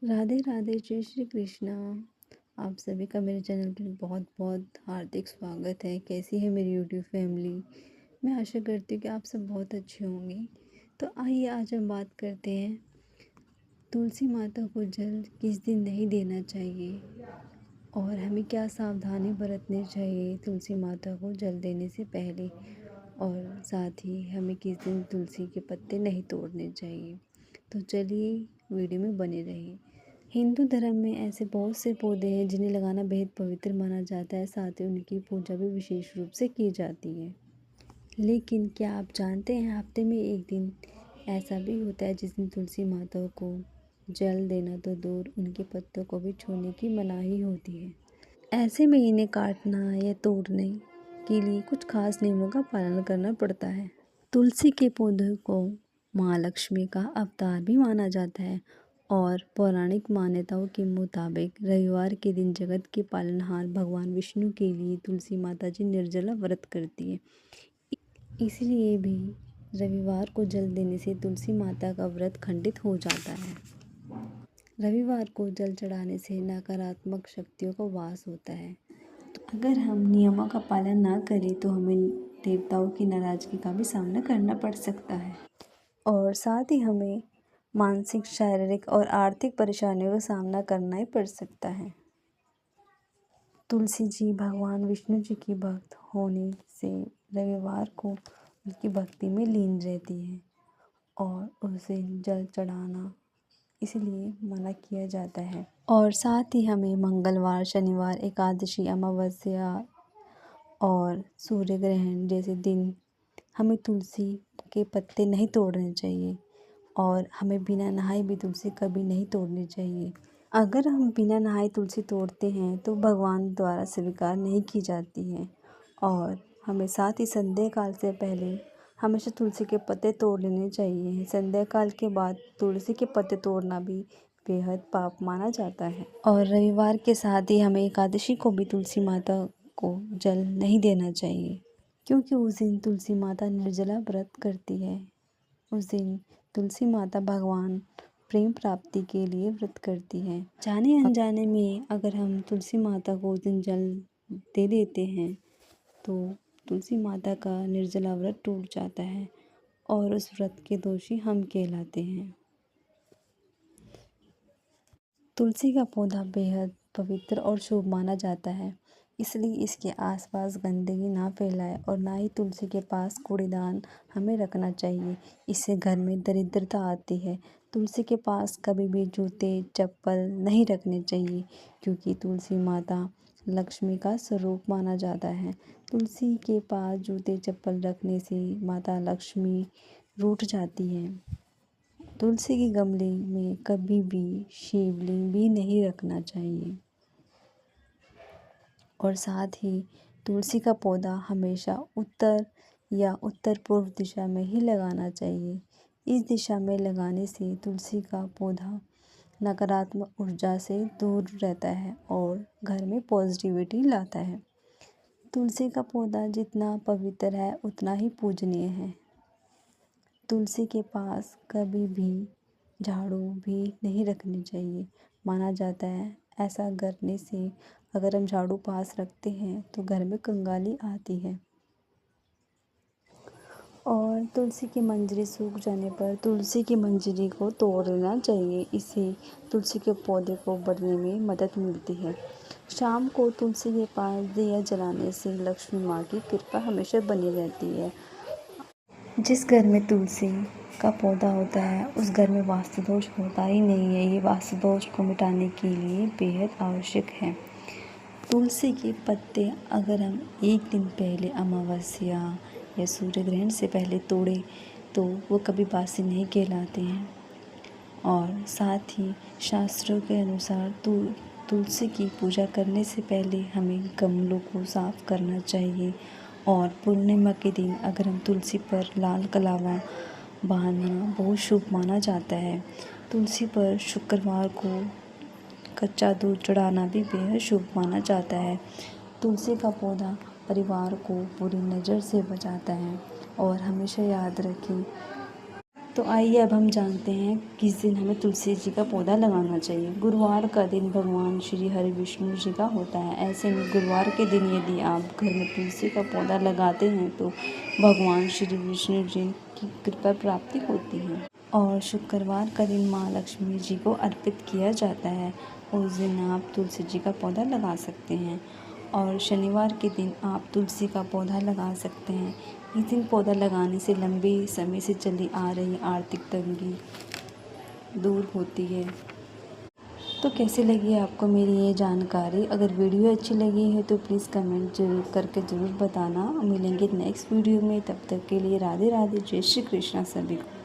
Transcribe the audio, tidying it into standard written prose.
राधे राधे, जय श्री कृष्णा। आप सभी का मेरे चैनल पर बहुत बहुत हार्दिक स्वागत है। कैसी है मेरी यूट्यूब फैमिली? मैं आशा करती हूँ कि आप सब बहुत अच्छे होंगे। तो आइए आज हम बात करते हैं तुलसी माता को जल किस दिन नहीं देना चाहिए और हमें क्या सावधानी बरतनी चाहिए तुलसी माता को जल देने से पहले, और साथ ही हमें किस दिन तुलसी के पत्ते नहीं तोड़ने चाहिए। तो चलिए वीडियो में बने रहिए। हिंदू धर्म में ऐसे बहुत से पौधे हैं जिन्हें लगाना बेहद पवित्र माना जाता है, साथ ही उनकी पूजा भी विशेष रूप से की जाती है। लेकिन क्या आप जानते हैं, हफ्ते में एक दिन ऐसा भी होता है जिस दिन तुलसी माता को जल देना तो दूर, उनके पत्तों को भी छूने की मनाही होती है। ऐसे में इन्हें काटना या तोड़ने के लिए कुछ खास नियमों का पालन करना पड़ता है। तुलसी के पौधे को माँ लक्ष्मी का अवतार भी माना जाता है और पौराणिक मान्यताओं के मुताबिक रविवार के दिन जगत के पालनहार भगवान विष्णु के लिए तुलसी माता जी निर्जला व्रत करती है। इसलिए भी रविवार को जल देने से तुलसी माता का व्रत खंडित हो जाता है। रविवार को जल चढ़ाने से नकारात्मक शक्तियों का वास होता है। तो अगर हम नियमों का पालन ना करें तो हमें देवताओं की नाराजगी का भी सामना करना पड़ सकता है, और साथ ही हमें मानसिक, शारीरिक और आर्थिक परेशानियों का सामना करना ही पड़ सकता है। तुलसी जी भगवान विष्णु जी की भक्त होने से रविवार को उनकी भक्ति में लीन रहती है और उसे जल चढ़ाना इसलिए मना किया जाता है। और साथ ही हमें मंगलवार, शनिवार, एकादशी, अमावस्या और सूर्य ग्रहण जैसे दिन हमें तुलसी के पत्ते नहीं तोड़ने चाहिए, और हमें बिना नहाए भी तुलसी कभी नहीं तोड़नी चाहिए। अगर हम बिना नहाए तुलसी तोड़ते हैं तो भगवान द्वारा स्वीकार नहीं की जाती है। और हमें साथ ही संध्या काल से पहले हमेशा तुलसी के पत्ते तोड़ लेने चाहिए। संध्या काल के बाद तुलसी के पत्ते तोड़ना भी बेहद पाप माना जाता है। और रविवार के साथ ही हमें एकादशी को भी तुलसी माता को जल नहीं देना चाहिए, क्योंकि उस दिन तुलसी माता निर्जला व्रत करती है। उस दिन तुलसी माता भगवान प्रेम प्राप्ति के लिए व्रत करती है। जाने अनजाने में अगर हम तुलसी माता को उस दिन जल दे देते हैं तो तुलसी माता का निर्जला व्रत टूट जाता है और उस व्रत के दोषी हम कहलाते हैं। तुलसी का पौधा बेहद पवित्र और शुभ माना जाता है, इसलिए इसके आसपास गंदगी ना फैलाए और ना ही तुलसी के पास कूड़ेदान हमें रखना चाहिए। इससे घर में दरिद्रता आती है। तुलसी के पास कभी भी जूते चप्पल नहीं रखने चाहिए, क्योंकि तुलसी माता लक्ष्मी का स्वरूप माना जाता है। तुलसी के पास जूते चप्पल रखने से माता लक्ष्मी रूठ जाती है। तुलसी के गमले में कभी भी शिवलिंग भी नहीं रखना चाहिए, और साथ ही तुलसी का पौधा हमेशा उत्तर या उत्तर पूर्व दिशा में ही लगाना चाहिए। इस दिशा में लगाने से तुलसी का पौधा नकारात्मक ऊर्जा से दूर रहता है और घर में पॉजिटिविटी लाता है। तुलसी का पौधा जितना पवित्र है उतना ही पूजनीय है। तुलसी के पास कभी भी झाड़ू भी नहीं रखनी चाहिए। माना जाता है ऐसा करने से अगर हम झाड़ू पास रखते हैं तो घर में कंगाली आती है। और तुलसी की मंजरी सूख जाने पर तुलसी की मंजरी को तोड़ लेना चाहिए। इससे तुलसी के पौधे को बढ़ने में मदद मिलती है। शाम को तुलसी के पास दिया जलाने से लक्ष्मी माँ की कृपा हमेशा बनी रहती है। जिस घर में तुलसी का पौधा होता है उस घर में वास्तु दोष होता ही नहीं है। ये वास्तु दोष को मिटाने के लिए बेहद आवश्यक है। तुलसी के पत्ते अगर हम एक दिन पहले अमावस्या या सूर्य ग्रहण से पहले तोड़े तो वो कभी बासी नहीं कहलाते हैं। और साथ ही शास्त्रों के अनुसार तुलसी की पूजा करने से पहले हमें गमलों को साफ करना चाहिए। और पूर्णिमा के दिन अगर हम तुलसी पर लाल कलावा बांधना बहुत शुभ माना जाता है। तुलसी पर शुक्रवार को कच्चा दूध चढ़ाना भी बेहद शुभ माना जाता है। तुलसी का पौधा परिवार को बुरी नज़र से बचाता है। और हमेशा याद रखें, तो आइए अब हम जानते हैं किस दिन हमें तुलसी जी का पौधा लगाना चाहिए। गुरुवार का दिन भगवान श्री हरि विष्णु जी का होता है। ऐसे में गुरुवार के दिन यदि आप घर में तुलसी का पौधा लगाते हैं तो भगवान श्री विष्णु जी की कृपा प्राप्ति होती है। और शुक्रवार का दिन माँ लक्ष्मी जी को अर्पित किया जाता है। उस दिन आप तुलसी जी का पौधा लगा सकते हैं। और शनिवार के दिन आप तुलसी का पौधा लगा सकते हैं। इस दिन पौधा लगाने से लंबे समय से चली आ रही आर्थिक तंगी दूर होती है। तो कैसी लगी आपको मेरी ये जानकारी? अगर वीडियो अच्छी लगी है तो प्लीज़ कमेंट जरूर करके ज़रूर बताना। मिलेंगे नेक्स्ट वीडियो में, तब तक के लिए राधे राधे, जय श्री कृष्णा सभी को।